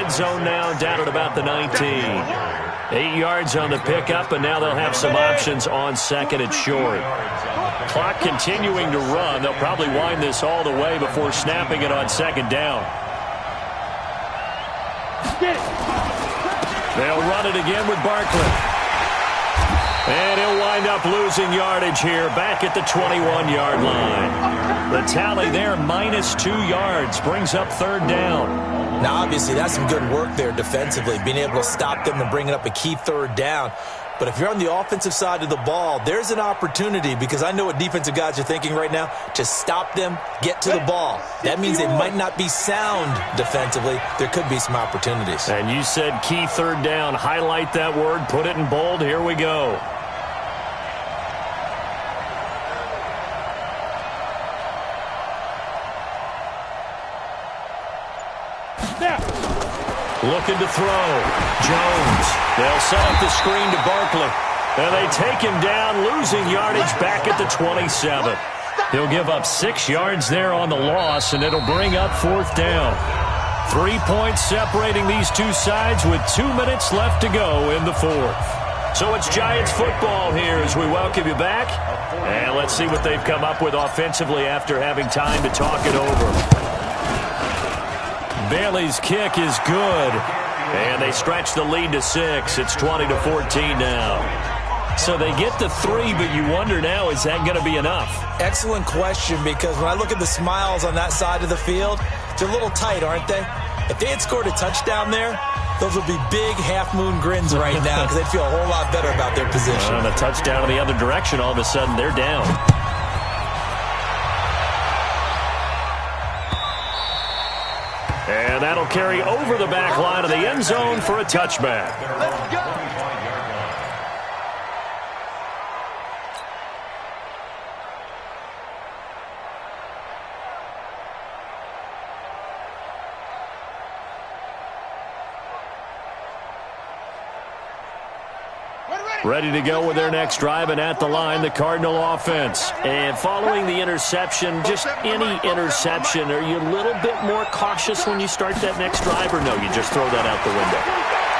red zone now, down at about the 19. 8 yards on the pickup, and now they'll have some options on second and short. Clock continuing to run. They'll probably wind this all the way before snapping it on second down. They'll run it again with Barkley. And he'll wind up losing yardage here, back at the 21-yard line. The tally there, -2 yards, brings up third down. Now, obviously, that's some good work there defensively, being able to stop them and bringing up a key third down. But if you're on the offensive side of the ball, there's an opportunity, because I know what defensive guys are thinking right now, to stop them, get to the ball. That means they might not be sound defensively. There could be some opportunities. And you said key third down. Highlight that word. Put it in bold. Here we go. Looking to throw. Jones. They'll set up the screen to Barkley. And they take him down, losing yardage back at the 27. He'll give up 6 yards there on the loss, and it'll bring up fourth down. 3 points separating these two sides with 2 minutes left to go in the fourth. So it's Giants football here as we welcome you back. And let's see what they've come up with offensively after having time to talk it over. Bailey's kick is good, and they stretch the lead to 6. It's 20-14 now. So they get to 3, but you wonder now, is that going to be enough? Excellent question, because when I look at the smiles on that side of the field, they're a little tight, aren't they? If they had scored a touchdown there, those would be big half-moon grins right now, because they'd feel a whole lot better about their position. On a touchdown in the other direction, all of a sudden they're down. And that'll carry over the back line of the end zone for a touchback. Let's go. Ready to go with their next drive, and at the line, the Cardinal offense. And following the interception, just any interception, are you a little bit more cautious when you start that next drive, or no, you just throw that out the window?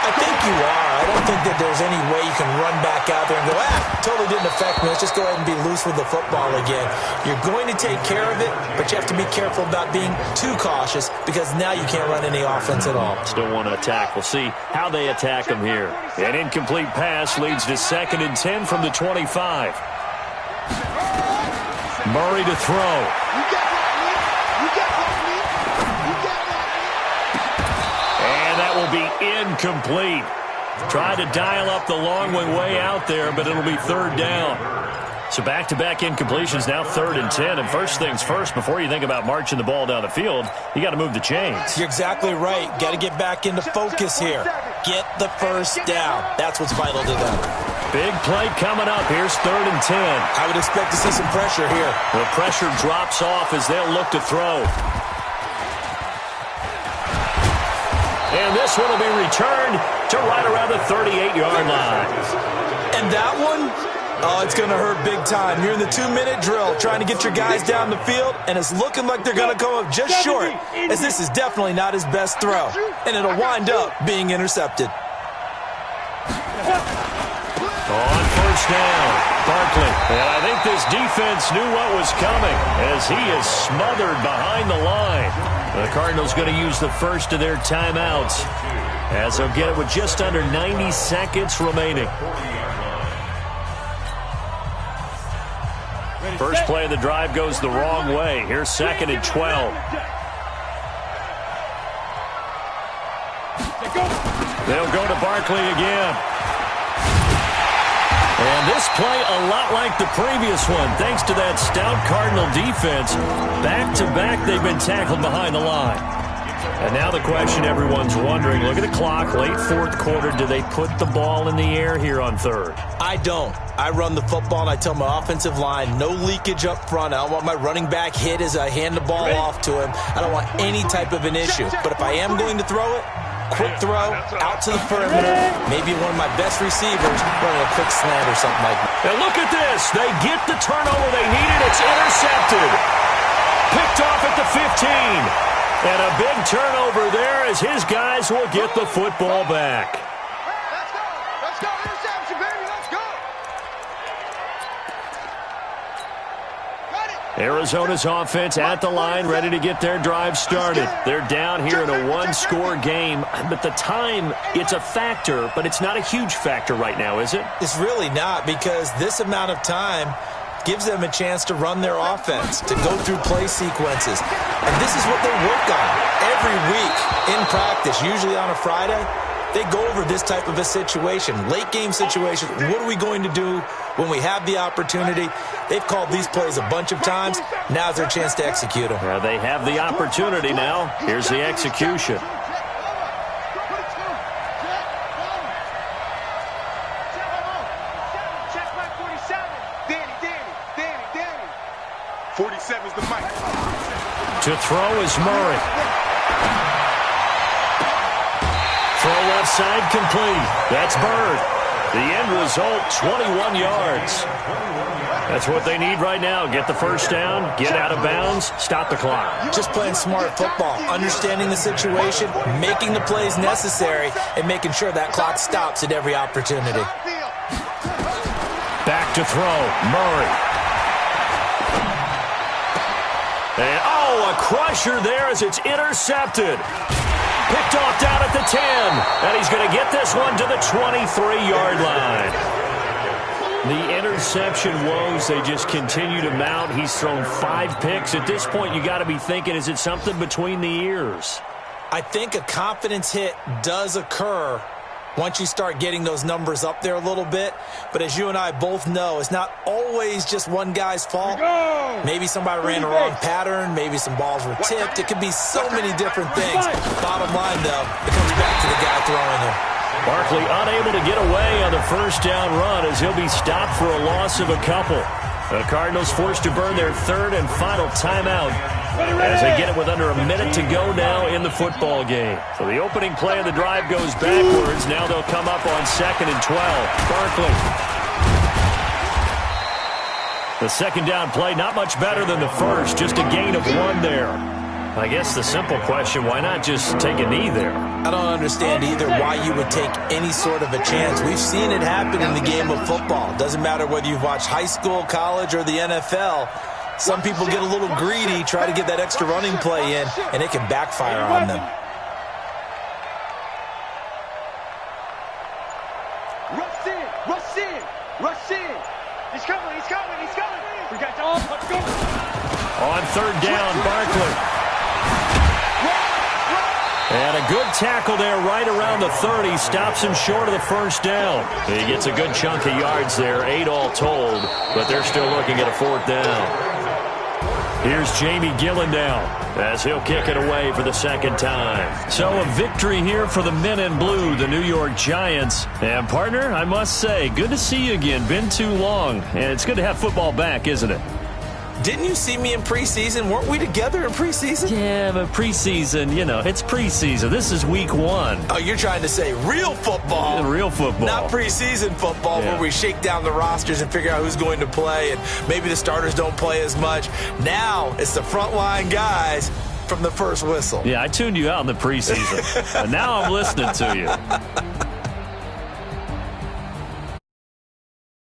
I think you are. I don't think that there's any way you can run back out there and go, totally didn't affect me. Let's just go ahead and be loose with the football again. You're going to take care of it, but you have to be careful about being too cautious, because now you can't run any offense at all. Still want to attack. We'll see how they attack them here. An incomplete pass leads to 2nd and 10 from the 25. Murray to throw. And that will be incomplete. Try to dial up the long way out there, but it'll be third down. So back-to-back incompletions, now 3rd and 10. And first things first, before you think about marching the ball down the field, you got to move the chains. You're exactly right. Got to get back into focus here. Get the first down. That's what's vital to them. Big play coming up. Here's 3rd and 10. I would expect to see some pressure here. The pressure drops off as they'll look to throw. And this one will be returned to right around the 38-yard line. And that one, oh, it's going to hurt big time. You're in the 2-minute drill trying to get your guys down the field, and it's looking like they're going to come up just short, as this is definitely not his best throw. And it'll wind up being intercepted. On first down, Barkley. And I think this defense knew what was coming, as he is smothered behind the line. The Cardinals going to use the first of their timeouts, as they'll get it with just under 90 seconds remaining. First play of the drive goes the wrong way. Here's 2nd and 12. They'll go to Barkley again. And this play a lot like the previous one, thanks to that stout Cardinal defense. Back-to-back, they've been tackled behind the line. And now the question everyone's wondering, look at the clock, late 4th quarter, do they put the ball in the air here on 3rd? I don't. I run the football, and I tell my offensive line, no leakage up front. I don't want my running back hit as I hand the ball off to him. I don't want any type of an issue. But if I am going to throw it, quick throw, out to the perimeter, maybe one of my best receivers running a quick slant or something like that. And look at this. They get the turnover they needed. It's intercepted. Picked off at the 15. And a big turnover there as his guys will get the football back. Let's go. Let's go. Interception, baby. Let's go. Got it. Arizona's offense at the line, ready to get their drive started. They're down here in a one-score game, but the time, it's a factor, but it's not a huge factor right now, is it? It's really not, because this amount of time gives them a chance to run their offense, to go through play sequences. And this is what they work on every week in practice, usually on a Friday. They go over this type of a situation, late game situation. What are we going to do when we have the opportunity? They've called these plays a bunch of times. Now's their chance to execute them. Yeah, they have the opportunity now. Here's the execution. To throw is Murray. Throw left side complete. That's Bird. The end result, 21 yards. That's what they need right now. Get the first down, get out of bounds, stop the clock. Just playing smart football, understanding the situation, making the plays necessary, and making sure that clock stops at every opportunity. Back to throw, Murray. And, a crusher there as it's intercepted. Picked off down at the 10. And he's going to get this one to the 23-yard line. The interception woes, they just continue to mount. He's thrown 5 picks. At this point, you got to be thinking, is it something between the ears? I think a confidence hit does occur once you start getting those numbers up there a little bit. But as you and I both know, it's not always just one guy's fault. Maybe somebody ran the wrong pattern. Maybe some balls were tipped. It could be so many different things. Bottom line, though, it comes back to the guy throwing them. Barkley unable to get away on the first down run as he'll be stopped for a loss of a couple. The Cardinals forced to burn their third and final timeout as they get it with under a minute to go now in the football game. So the opening play of the drive goes backwards. Now they'll come up on 2nd and 12. Barkley. The second down play, not much better than the first. Just a gain of 1 there. I guess the simple question, why not just take a knee there? I don't understand either why you would take any sort of a chance. We've seen it happen in the game of football. Doesn't matter whether you've watched high school, college, or the NFL. Some people get a little greedy, try to get that extra running play in, and it can backfire on them. Rush in, rush in, rush in. He's coming, he's coming, he's coming. We got to let's go. On 3rd down, Barkley. And a good tackle there right around the 30. Stops him short of the first down. He gets a good chunk of yards there, 8 all told, but they're still looking at a 4th down. Here's Jamie Gillendow as he'll kick it away for the second time. So a victory here for the men in blue, the New York Giants. And partner, I must say, good to see you again. Been too long, and it's good to have football back, isn't it? Didn't you see me in preseason? Weren't we together in preseason? Yeah, but preseason, it's preseason. This is week 1. Oh, you're trying to say real football. Yeah, real football. Not preseason football where we shake down the rosters and figure out who's going to play, and maybe the starters don't play as much. Now it's the frontline guys from the first whistle. Yeah, I tuned you out in the preseason. And now I'm listening to you.